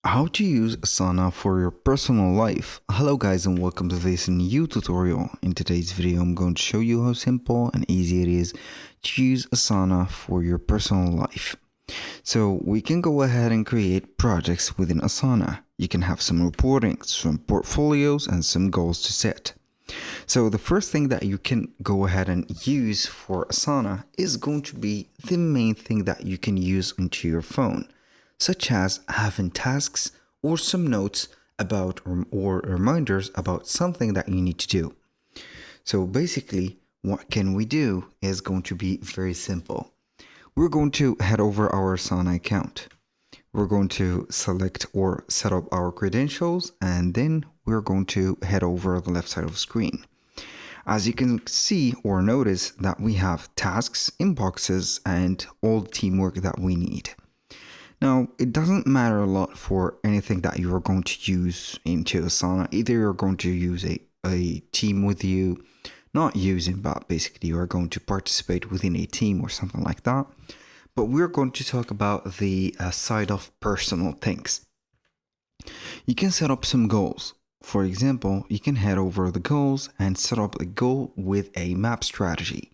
How to use Asana for your personal life. Hello guys and welcome to this new tutorial. In today's video I'm going to show you how simple and easy it is to use Asana for your personal life. So we can go ahead and create projects within Asana. You can have some reporting, some portfolios and some goals to set. So the first thing that you can go ahead and use for Asana is going to be the main thing that you can use into your phone, such as having tasks or some notes about or reminders about something that you need to do. So basically, what can we do is going to be very simple. We're going to head over our Asana account. We're going to select or set up our credentials, and then we're going to head over the left side of the screen. As you can see or notice that we have tasks, inboxes, and all the teamwork that we need. Now, it doesn't matter a lot for anything that you are going to use into Asana. Either you're going to use a team with you, not using, but basically you are going to participate within a team or something like that. But we're going to talk about the side of personal things. You can set up some goals. For example, you can head over the goals and set up a goal with a map strategy.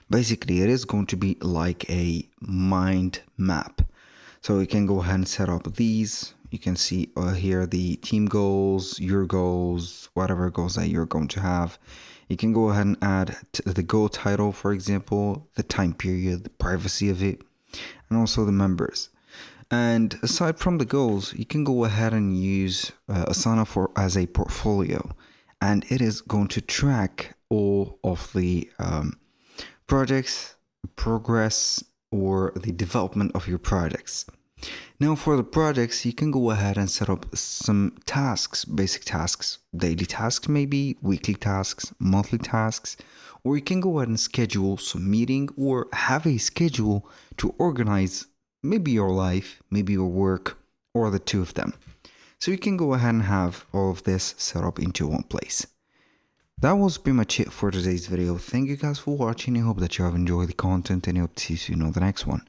Basically, it is going to be like a mind map. So you can go ahead and set up these. You can see here the team goals, your goals, whatever goals that you're going to have. You can go ahead and add the goal title, for example, the time period, the privacy of it, and also the members. And aside from the goals, you can go ahead and use Asana as a portfolio, and it is going to track all of the projects, progress, or the development of your projects. Now for the projects, you can go ahead and set up some tasks, basic tasks, daily tasks maybe, weekly tasks, monthly tasks, or you can go ahead and schedule some meeting or have a schedule to organize maybe your life, maybe your work, or the two of them. So you can go ahead and have all of this set up into one place. That was pretty much it for today's video. Thank you guys for watching. I hope that you have enjoyed the content and I hope to see you in the next one.